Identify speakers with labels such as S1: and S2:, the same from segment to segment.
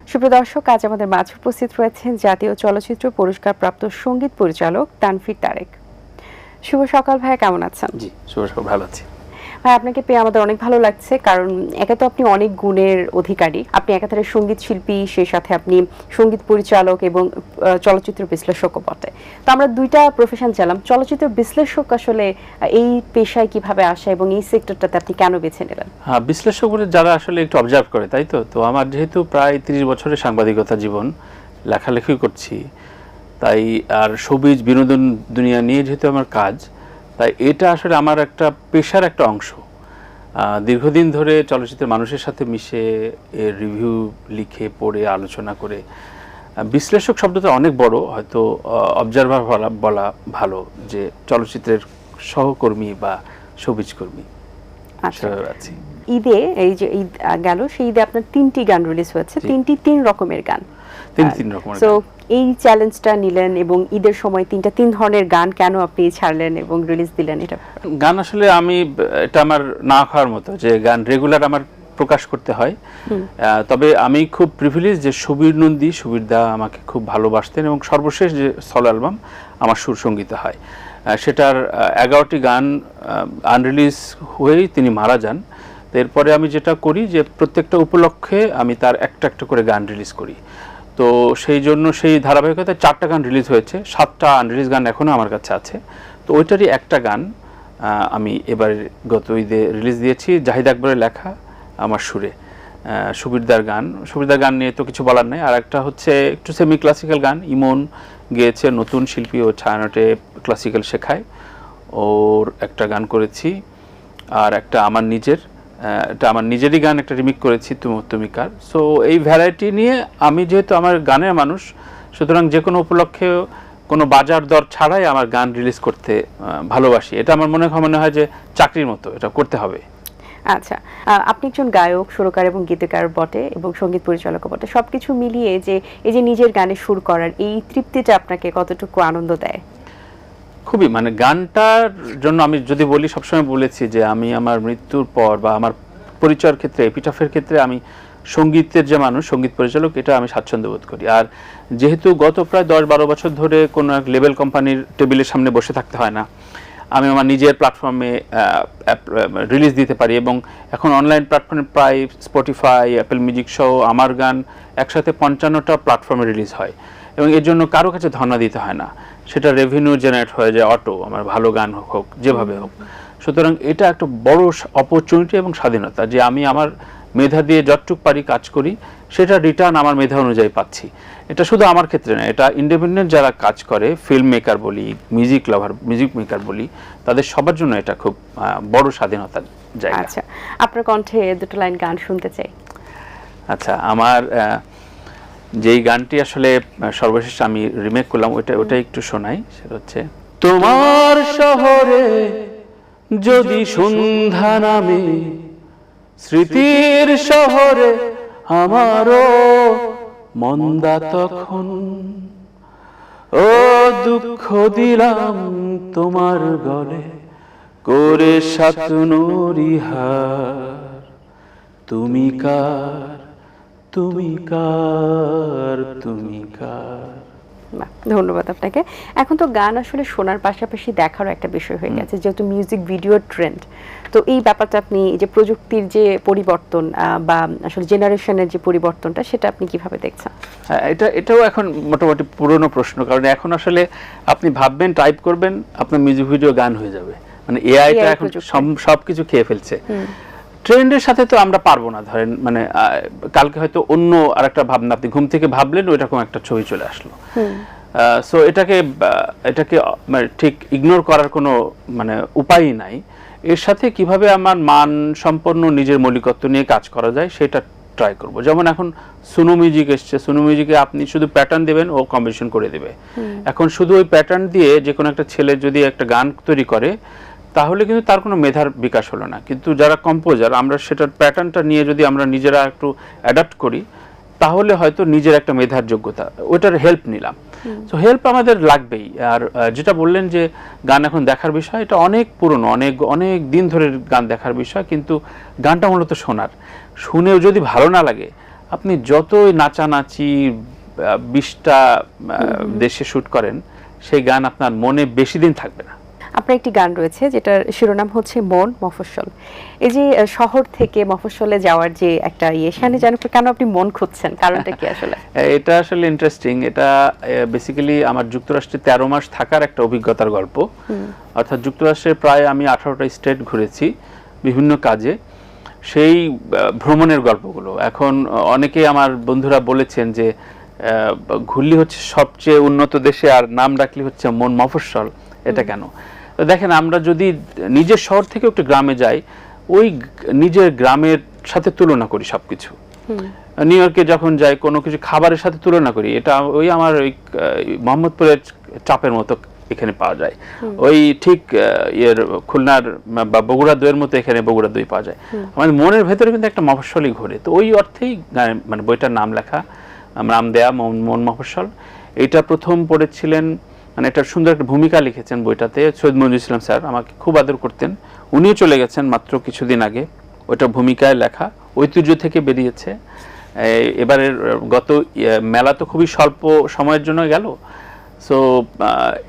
S1: সুপ্রিয় দর্শক, আজ আমাদের মাঝে উপস্থিত রয়েছেন জাতীয় চলচ্চিত্র পুরস্কারপ্রাপ্ত সঙ্গীত পরিচালক তানভীর তারেক। শুভ সকাল ভাইয়া, কেমন আছেন?
S2: জি, শুভ সকাল, ভালো আছি।
S1: ভাই, আপনাকে পেয়ে আমাদের অনেক ভালো লাগছে, কারণ একে তো আপনি অনেক গুণের অধিকারী, আপনি একাধারে সঙ্গীত শিল্পী, সেই সাথে আপনি সঙ্গীত পরিচালক এবং চলচ্চিত্র বিশ্লেষকও বটে। তো আমরা দুইটা প্রফেশন চালাম, চলচ্চিত্র বিশ্লেষক আসলে এই পেশায় কিভাবে আসে এবং এই সেক্টরটাতে আপনি কেন বেছে নিলেন?
S2: হ্যাঁ, বিশ্লেষক যারা আসলে একটু অবজার্ভ করে, তাই তো। তো আমার যেহেতু প্রায় 30 বছরের সাংবাদিকতা জীবন, লেখালেখি করছি, তাই আর শোবিজ বিনোদন দুনিয়া নিয়ে যেহেতু আমার কাজ, তাই এটা আসলে আমার একটা পেশার একটা অংশ। দীর্ঘদিন ধরে চলচ্চিত্রের মানুষের সাথে মিশে এর রিভিউ লিখে পড়ে আলোচনা করে, বিশ্লেষক শব্দটা অনেক বড়, হয়তো অবজারভার বলা ভালো, যে চলচ্চিত্রের সহকর্মী বা শোবিজ কর্মী।
S1: আচ্ছা, ঈদে, এই যে ঈদ গেল, সেই ঈদে আপনার 3টি গান রিলিজ হয়েছে, 3টি 3 রকমের গান।
S2: তিন রকমের।
S1: সো এই চ্যালেঞ্জটা নিলেন এবং ঈদের সময় 3টা 3 ধরনের গান কেন আপনি ছাড়লেন এবং রিলিজ দিলেন? এটা
S2: গান আসলে এটা আমার না খাওয়ার মতো, যে গান রেগুলার আমার প্রকাশ করতে হয়। তবে আমি খুব প্রিভিলেজ যে সুবীর দা আমাকে খুব ভালোবাসতেন, এবং সর্বশেষ যে সলো অ্যালবাম আমার সুর সঙ্গীতে হয়, সেটার 11টি গান আনরিলিজ হয়েই তিনি মারা যান। এরপরে আমি যেটা করি, যে প্রত্যেকটা উপলক্ষে আমি তার একটা একটা করে গান রিলিজ করি। তো সেই জন্য সেই ধারাবাহিকতায় 4টা গান রিলিজ হয়েছে, 7টা আনরিলিজ গান এখনও আমার কাছে আছে। তো ওইটারই একটা গান আমি এবার গত ঈদে রিলিজ দিয়েছি, জাহিদ আকবরের লেখা, আমার সুরে, সুবীরদার গান নিয়ে তো কিছু বলার নেই। আর একটা হচ্ছে একটু সেমি ক্লাসিক্যাল গান, ইমন গেয়েছে, নতুন শিল্পী, ও ছায়ানটে ক্লাসিক্যাল শেখায়, ওর একটা গান করেছি। আর একটা আমার নিজেরই গান, একটা রিমিক করেছি, তুমি কার। সো এই ভ্যারাইটি নিয়ে আমি, যেহেতু আমার গানের মানুষ, সুতরাং যে কোনো উপলক্ষে কোনো বাজার দর ছাড়াই আমার গান রিলিজ করতে ভালোবাসি। এটা আমার মনে হয় যে চাকরির মতো, এটা করতে হবে।
S1: আচ্ছা, আপনি একজন গায়ক, সুরকার এবং গীতিকার বটে, এবং সঙ্গীত পরিচালকও বটে। সবকিছু মিলিয়ে যে এই যে নিজের গানে সুর করার এই তৃপ্তিটা আপনাকে কতটুকু আনন্দ দেয়?
S2: খুবই, গানটার জন্য আমি যদি বলি, সবসময় বলেছি যে আমি আমার মৃত্যুর পর বা আমার পরিচয়ের ক্ষেত্রে, এপিটাফের ক্ষেত্রে, আমি সঙ্গীতের যে মানুষ, সঙ্গীত পরিচালক, এটা আমি স্বাচ্ছন্দ্য বোধ করি। আর যেহেতু গত প্রায় 10-12 বছর ধরে কোনো এক লেবেল কোম্পানির টেবিলের সামনে বসে থাকতে হয় না, আমি আমার নিজের প্ল্যাটফর্মে রিলিজ দিতে পারি, এবং এখন অনলাইন প্ল্যাটফর্মে প্রায় স্পটিফাই, অ্যাপল মিউজিক সহ আমার গান একসাথে 55টা প্ল্যাটফর্মে রিলিজ হয়, এবং এর জন্য কারো কাছে ধর্ণা দিতে হয় না। সেটা রেভিনিউ জেনারেট হয়ে যায় অটো, আমার ভালো গান হোক যেভাবে হোক। সুতরাং এটা একটা বড় অপরচুনিটি এবং স্বাধীনতা, যে আমি আমার মেধা দিয়ে যতটুকু পারি কাজ করি, সেটা রিটার্ন আমার মেধা অনুযায়ী পাচ্ছি। এটা শুধু আমার ক্ষেত্রে না, এটা ইন্ডিপেন্ডেন্ট যারা কাজ করে, ফিল্ম মেকার বলি, মিউজিক মেকার বলি, তাদের সবার জন্য এটা খুব বড় স্বাধীনতার জায়গা।
S1: আচ্ছা, আপনার কণ্ঠে দুটো লাইন গান শুনতে চাই।
S2: আচ্ছা, আমার যেই গানটি আসলে সর্বশেষ আমি রিমেক করলাম, ওটা একটু শোনাই। সেটা হচ্ছে, তোমার শহরে যদি সন্ধ্যা নামে, স্মৃতির শহরে আমারও মন্দা তখন, ও দুঃখ দিলাম তোমার গলে করে সাতনুরিহার, তুমি কার, তুমি কার, তুমি কার।
S1: ধন্যবাদ আপনাকে। এখন তো গান আসলে শোনার পাশাপাশি দেখারও একটা বিষয় হয়ে গেছে, যেহেতু মিউজিক ভিডিও ট্রেন্ড। তো এই ব্যাপারটা আপনি, যে প্রযুক্তির যে পরিবর্তন বা আসলে জেনারেশনের যে পরিবর্তনটা, সেটা আপনি কিভাবে দেখছেন?
S2: এটাও এখন মোটামুটি পুরনো প্রশ্ন, কারণ এখন আসলে আপনি ভাববেন, টাইপ করবেন, আপনার মিউজিক ভিডিও গান হয়ে যাবে। এআইটা এখন সবকিছু খেয়ে ফেলছে। ট্রেন্ডের সাথে তো আমরা পারবো না। ধরেন কালকে হয়তো অন্য আরেকটা ভাবনা, আপনি ঘুম থেকে ভাবলেন, ওইরকম একটা ছবি চলে আসলো। সো এটাকে ঠিক ইগনোর করার কোনো উপায়ই নাই। এর সাথে কিভাবে আমার মান সম্পন্ন নিজের মৌলিকত্ব নিয়ে কাজ করা যায়, সেটা ট্রাই করব। যেমন এখন সুনো মিউজিক এসছে, সুনো মিউজিকে আপনি শুধু প্যাটার্ন দেবেন, ও কম্পোজিশন করে দেবে। এখন শুধু ওই প্যাটার্ন দিয়ে যে কোনো একটা ছেলে যদি একটা গান তৈরি করে, তাহলে কিন্তু তার কোনো মেধার বিকাশ হলো না। কিন্তু যারা কম্পোজার, আমরা সেটার প্যাটার্নটা নিয়ে যদি আমরা নিজেরা একটু অ্যাডাপ্ট করি, তাহলে হয়তো নিজের একটা মেধার যোগ্যতা, ওটার হেল্প নিলাম। সো হেল্প আমাদের লাগবেই। আর যেটা বললেন যে গান এখন দেখার বিষয়, এটা অনেক পুরনো, অনেক অনেক দিন ধরে গান দেখার বিষয়, কিন্তু গানটা মূলত শোনার। শুনেও যদি ভালো না লাগে, আপনি যতই নাচানাচি 20টা দেশে শ্যুট করেন, সেই গান আপনার মনে বেশি দিন থাকবে না।
S1: আপনার একটি গান রয়েছে যেটার শিরোনাম হচ্ছে মন মফস্বল। এই যে শহর থেকে মফস্বলে যাওয়ার যে একটা সেখানে যেন কেন আপনি মন খুঁজছেন, কারণটা কি আসলে?
S2: এটা আসলে ইন্টারেস্টিং। এটা বেসিক্যালি আমার যুক্তরাষ্ট্রে 13 মাস থাকার একটা অভিজ্ঞতার গল্প। অর্থাৎ যুক্তরাষ্ট্রের প্রায় আমি 18টা স্টেট ঘুরেছি বিভিন্ন কাজে, সেই ভ্রমণের গল্পগুলো। এখন অনেকেই আমার বন্ধুরা বলেছেন যে ঘুরলি হচ্ছে সবচেয়ে উন্নত দেশে, আর নাম রাখলি হচ্ছে মন মফস্বল, এটা কেন? তো দেখেন, আমরা যদি নিজের শহর থেকে একটু গ্রামে যাই, ওই নিজের গ্রামের সাথে তুলনা করি সবকিছু। নিউ ইয়র্কে যখন যাই, কোনো কিছু খাবারের সাথে তুলনা করি, এটা ওই আমার ওই মোহাম্মদপুরের চাপের মতো এখানে পাওয়া যায়, ওই ঠিক খুলনার বা বগুড়া দইয়ের মতো এখানে বগুড়া দই পাওয়া যায়। আমাদের মনের ভেতরে কিন্তু একটা মফস্বলই ঘোরে। তো ওই অর্থেই মানে বইটার নাম লেখা, নাম দেয়া মন মফস্বল। এটা প্রথম পড়েছিলেন, মানে একটা সুন্দর একটা ভূমিকা লিখেছেন বইটাতে সৈয়দ মঞ্জুর ইসলাম স্যার, আমাকে খুব আদর করতেন। উনিও চলে গেছেন মাত্র কিছুদিন আগে। ওইটা ভূমিকায় লেখা, ঐতিহ্য থেকে বেরিয়েছে। এবারের গত মেলা তো খুবই স্বল্প সময়ের জন্য গেল। সো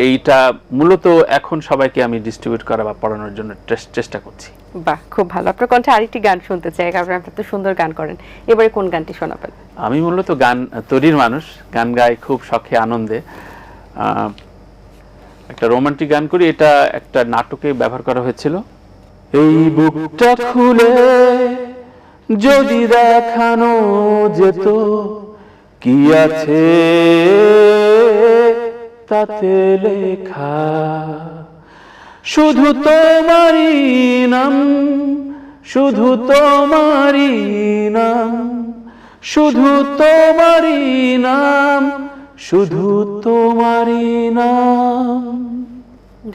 S2: এইটা মূলত এখন সবাইকে আমি ডিস্ট্রিবিউট করা বা পড়ানোর জন্য চেষ্টা করছি।
S1: বাহ, খুব ভালো। আপনার কণ্ঠে আরেকটি গান শুনতে চাই, কারণ আপনি তো সুন্দর গান করেন। এবারে কোন গানটি শোনাবেন?
S2: আমি মূলত গান তৈরির মানুষ, গান গাই খুব শখে আনন্দে। একটা রোমান্টিক গান করি, এটা একটা নাটকে ব্যবহার করা হয়েছিল। এই বুকটা খুলে যদি দেখানো যেত কি আছে তাতে লেখা, শুধু তোমারই নাম, শুধু তোমারই নাম, শুধু তোমারই নাম, শুধু তোমারই নাম।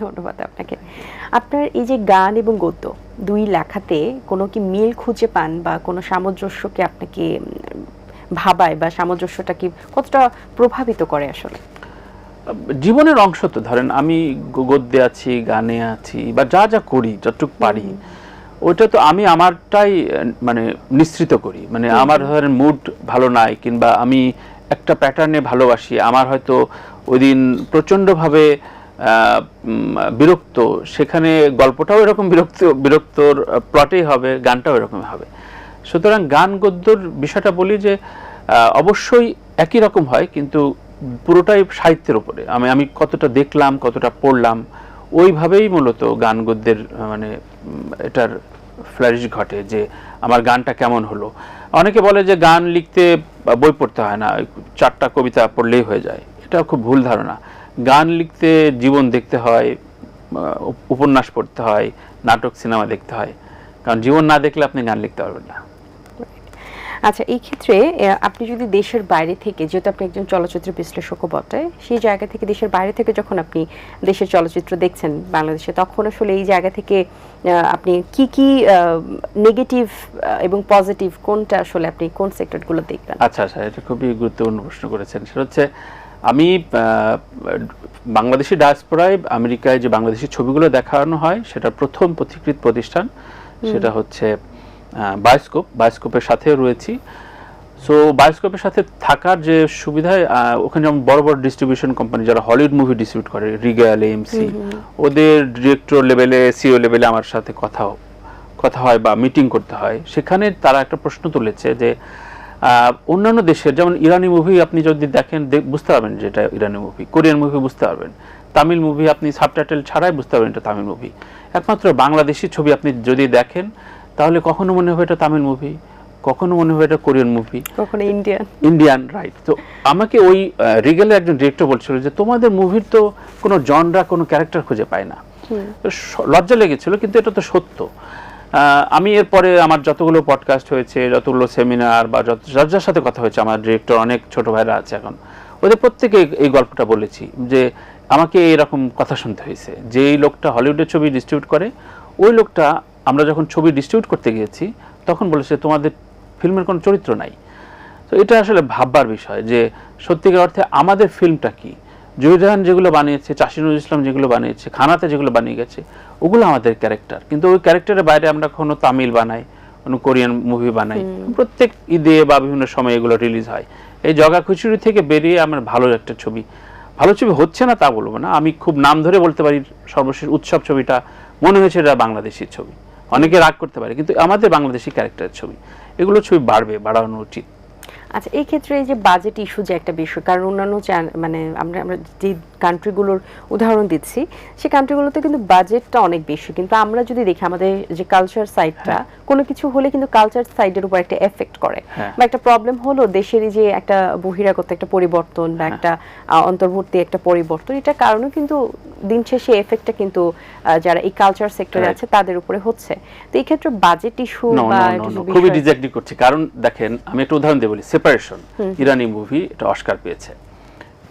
S1: ধন্যবাদ আপনাকে। আপনার এই যে গান এবং গদ্য দুই লেখাতে কোনো কি মিল খুঁজে পান, বা কোনো সামঞ্জস্যকে আপনাকে ভাবায়, বা সামঞ্জস্যটা কি কতটা প্রভাবিত করে আসলে?
S2: জীবনের অংশ তো। ধরেন আমি গদ্যে আছি, গানে আছি, বা যা যা করি, যতটুকু পারি, ওইটা তো আমি আমারটাই মানে নিঃসৃত করি। মানে আমার ধরেন মুড ভালো নাই, কিংবা আমি একটা প্যাটার্নে ভালোবাসি, আমার হয়তো ওই দিন প্রচণ্ডভাবে বিরক্ত, সেখানে গল্পটাও এরকম বিরক্তর প্লটেই হবে, গানটাও এরকম হবে। সুতরাং গান গদ্যর বিষয়টা বলি যে অবশ্যই একই রকম হয়, কিন্তু পুরোটাই সাহিত্যের উপরে। আমি কতটা দেখলাম, কতটা পড়লাম, ওইভাবেই মূলত গান গদ্যের মানে এটার ফ্লারিশ ঘটে, যে আমার গানটা কেমন হলো। অনেকে বলে যে গান লিখতে বই পড়তে হয় না, 4টা কবিতা পড়লেই হয়ে যায়। এটা খুব ভুল ধারণা। গান লিখতে জীবন দেখতে হয়, উপন্যাস পড়তে হয়, নাটক সিনেমা দেখতে হয়, কারণ জীবন না দেখলে আপনি গান লিখতে পারবেন না।
S1: আচ্ছা, এই ক্ষেত্রে আপনি যদি দেশের বাইরে থেকে, যেহেতু আপনি একজন চলচ্চিত্র বিশ্লেষকও বটে, সেই জায়গা থেকে দেশের বাইরে থেকে যখন আপনি দেশের চলচ্চিত্র দেখছেন বাংলাদেশে, তখন আসলে এই জায়গা থেকে আপনি কি কি নেগেটিভ এবং পজিটিভ, কোনটা আসলে আপনি কোন সেক্টরগুলো দেখবেন?
S2: আচ্ছা, এটা খুবই গুরুত্বপূর্ণ প্রশ্ন করেছেন। সেটা হচ্ছে, আমি বাংলাদেশি ডায়াসপোরায় আমেরিকায় যে বাংলাদেশি ছবিগুলো দেখানো হয়, সেটা প্রথম পথিকৃৎ প্রতিষ্ঠান, সেটা হচ্ছে বায়োস্কোপের সাথে রয়েছি। সো বায়োস্কোপের সাথে থাকার যে সুবিধায়, ওখানে যেমন বড় বড় ডিস্ট্রিবিউশন কোম্পানি যারা হলিউড মুভি ডিস্ট্রিবিউট করে, রিগাল, এএমসি, ওদের ডিরেক্টর লেভেলে, সিও লেভেলে আমার সাথে কথা হয় বা মিটিং করতে হয়। সেখানে তারা একটা প্রশ্ন তুলেছে যে অন্যান্য দেশের, যেমন ইরানি মুভি আপনি যদি দেখেন বুঝতে পারবেন যে এটা ইরানি মুভি, কোরিয়ান মুভি বুঝতে পারবেন, তামিল মুভি আপনি সাবটাইটেল ছাড়াই বুঝতে পারবেন এটা তামিল মুভি। একমাত্র বাংলাদেশি ছবি আপনি যদি দেখেন, তাহলে কখনো মনে হবে এটা তামিল মুভি, কখনো মনে হবে এটা কোরিয়ান মুভি,
S1: কখনো
S2: ইন্ডিয়ান, রাইট। তো আমাকে ওই রিগেলের একজন ডিরেক্টর বলছিল যে তোমাদের মুভির তো কোনো জনরা, কোনো ক্যারেক্টার খুঁজে পায় না। লজ্জা লেগেছিল, কিন্তু এটা তো সত্য। আমি এরপরে আমার যতগুলো পডকাস্ট হয়েছে, যতগুলো সেমিনার, বা যার সাথে কথা হয়েছে, আমার ডিরেক্টর অনেক ছোট ভাইরা আছে এখন, ওদের প্রত্যেকে এই গল্পটা বলেছি যে আমাকে এইরকম কথা শুনতে হয়েছে যে এই লোকটা হলিউডের ছবি ডিস্ট্রিবিউট করে, ওই লোকটা আমরা যখন ছবি ডিস্ট্রিবিউট করতে গিয়েছি তখন বলেছে তোমাদের ফিল্মের কোনো চরিত্র নাই। তো এটা আসলে ভাববার বিষয় যে সত্যিকার অর্থে আমাদের ফিল্মটা কি। জহির রায়হান যেগুলো বানিয়েছে, চাষী নজরুল ইসলাম যেগুলো বানিয়েছে, খানাতে যেগুলো বানিয়ে গেছে, ওগুলো আমাদের ক্যারেক্টার। কিন্তু ওই ক্যারেক্টারের বাইরে আমরা কোনো তামিল বানাই, কোনো কোরিয়ান মুভি বানাই, প্রত্যেক ঈদে বা বিভিন্ন সময় এগুলো রিলিজ হয়। এই জগা খিচুড়ি থেকে বেরিয়ে আমার ভালো একটা ছবি, ভালো ছবি হচ্ছে না তা বলবো না, আমি খুব নাম ধরে বলতে পারি সর্বশেষ উৎসব ছবিটা মনে হয়েছে এটা বাংলাদেশি ছবি। অনেকে রাগ করতে পারে, কিন্তু আমাদের বাংলাদেশি ক্যারেক্টারের ছবি, এগুলো ছবি বাড়ানো উচিত।
S1: আচ্ছা, এই ক্ষেত্রে এই যে বাজেট ইস্যু যে একটা বিষয়, কারণ অন্যান্য মানে আমরা যে কান্ট্রিগুলোর উদাহরণ দিচ্ছি, সেই কান্ট্রিগুলোতে কিন্তু বাজেটটা অনেক বেশি, কিন্তু আমরা যদি দেখি আমাদের যে কালচার সাইডটা, কোনো কিছু হলে কিন্তু কালচার সাইডের উপর একটা এফেক্ট করে, বা একটা প্রবলেম হলো দেশেরই যে একটা বহিরাগত একটা পরিবর্তন বা একটা অন্তর্বর্তী একটা পরিবর্তন, এটার কারণে কিন্তু দিন শেষে এফেক্টটা কিন্তু যারা এই কালচার সেক্টরে আছে তাদের উপরে হচ্ছে। তো এই ক্ষেত্রে বাজেট ইস্যু বা
S2: খুবই রিজেক্ট করছে। কারণ দেখেন, আমি একটা উদাহরণ দিয়ে বলি, সেপারেশন ইরানি মুভি, এটা অস্কার পেয়েছে,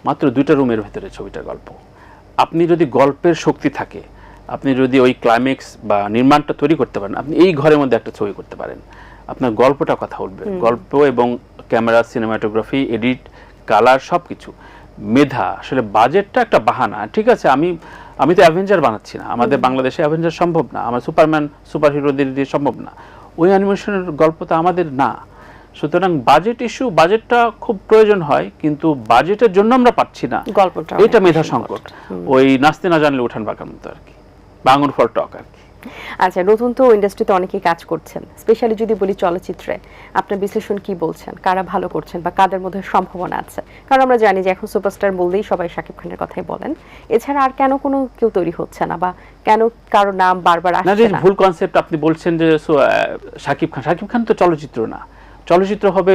S2: মাত্র 2টা রুমের ভেতরে ছবিটার গল্প। আপনি যদি গল্পের শক্তি থাকে, আপনি যদি ওই ক্লাইম্যাক্স বা নির্মাণটা তৈরি করতে পারেন, আপনি এই ঘরের মধ্যে একটা ছবি করতে পারেন, আপনার গল্পটা কথা বলবে। গল্প এবং ক্যামেরা, সিনেমাটোগ্রাফি, এডিট, কালার, সবকিছু মেধা। আসলে বাজেটটা একটা বাহানা। ঠিক আছে, আমি তো অ্যাভেঞ্জার বানাচ্ছি না, আমাদের বাংলাদেশে অ্যাভেঞ্জার সম্ভব না, আমার সুপারম্যান সুপার হিরোদের দিয়ে সম্ভব না, ওই অ্যানিমেশনের গল্প তো আমাদের না। সুতরাং বাজেট ইস্যু, বাজেটটা খুব প্রয়োজন হয়, কিন্তু বাজেটের জন্য আমরা পাচ্ছি না, এটা মেধা সংকট। ওই নাচতে না জানলে উঠান বাঁকার মতো আর কি, বা আঙুর ফল টক আর কি।
S1: আচ্ছা, নতুন তো ইন্ডাস্ট্রিতে অনেকেই কাজ করছেন, স্পেশালি যদি বলি চলচ্চিত্রে, আপনার বিশ্লেষণ কি বলছেন, কারা ভালো করছেন বা কাদের মধ্যে সম্ভাবনা আছে? কারণ আমরা জানি যে এখন সুপারস্টার বললেই সবাই শাকিব খানের কথাই বলেন, এছাড়া আর কেন কোনো কেউ তৈরি হচ্ছে না, বা কেন কারো নাম বারবার আসছে না?
S2: ভুল কনসেপ্ট আপনি বলছেন যে শাকিব খান তো চলচ্চিত্র না, চলচ্চিত্র হবে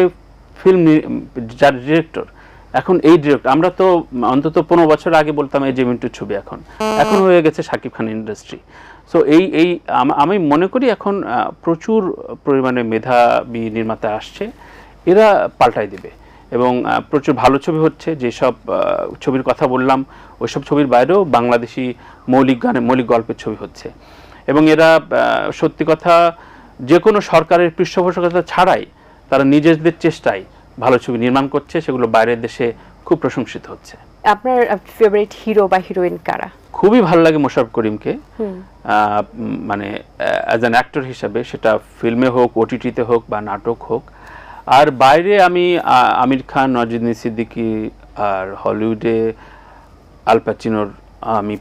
S2: ফিল্ম, যার ডিরেক্টর। এখন এই ডিরেক্টর, আমরা তো অন্তত 15 বছর আগে বলতাম এই যে মিন্টুর ছবি, এখন হয়ে গেছে শাকিব খান ইন্ডাস্ট্রি। সো আমি মনে করি এখন প্রচুর পরিমাণে মেধাবী নির্মাতা আসছে, এরা পাল্টাই দেবে, এবং প্রচুর ভালো ছবি হচ্ছে। যেসব ছবির কথা বললাম, ওইসব ছবির বাইরেও বাংলাদেশি মৌলিক গল্পের ছবি হচ্ছে, এবং এরা সত্যি কথা যে কোনো সরকারের পৃষ্ঠপোষকতা ছাড়াই তারা নিজেদের চেষ্টায় ভালো ছবি নির্মাণ করছে, সেগুলো বাইরের দেশে খুব প্রশংসিত হচ্ছে।
S1: আপনার ফেভারিট হিরো বা হিরোইন কারা?
S2: খুবই ভালো লাগে মোশাররফ করিমকে, মানে অ্যাজ অ্যান অ্যাক্টর হিসাবে, সেটা ফিল্মে হোক, ওটিটিতে হোক বা নাটক হোক। আর বাইরে আমি আমির খান, নওয়াজুদ্দিন সিদ্দিকী, আর হলিউডে আল পাচিনোর আমি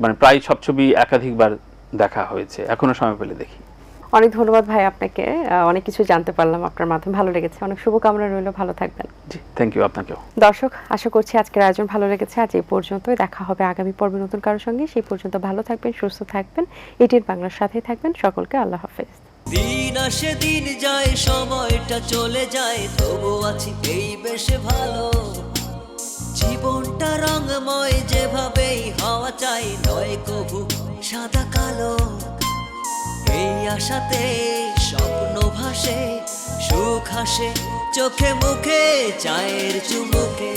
S2: মানে প্রায় সব ছবি একাধিকবার দেখা হয়েছে, এখনো সময় পেলে দেখি।
S1: অনেক ধন্যবাদ ভাই আপনাকে, অনেক কিছু জানতে পারলাম আপনার মাধ্যমে, ভালো লেগেছে। অনেক শুভকামনা রইল, ভালো থাকবেন।
S2: জি, থ্যাংক ইউ। আপনাকেও।
S1: দর্শক, আশা করছি আজকের আয়োজন ভালো লেগেছে। আজ এই পর্যন্তই, দেখা হবে আগামী পর্বে নতুন কারোর সঙ্গে। সেই পর্যন্ত ভালো থাকবেন, সুস্থ থাকবেন, এটির বাংলার সাথেই থাকবেন। সকলকে আল্লাহ হাফেজ।
S3: দিন আসে দিন যায়, সময়টা চলে যায়, তবু আছি এই বেশ ভালো। জীবনটা রঙময়, যেভাবেই হওয়া চাই, নয় কভু সাদা কালো। এই আশাতে স্বপ্ন ভাসে, সুখ হাসে চোখে মুখে, চায়ের চুমুকে।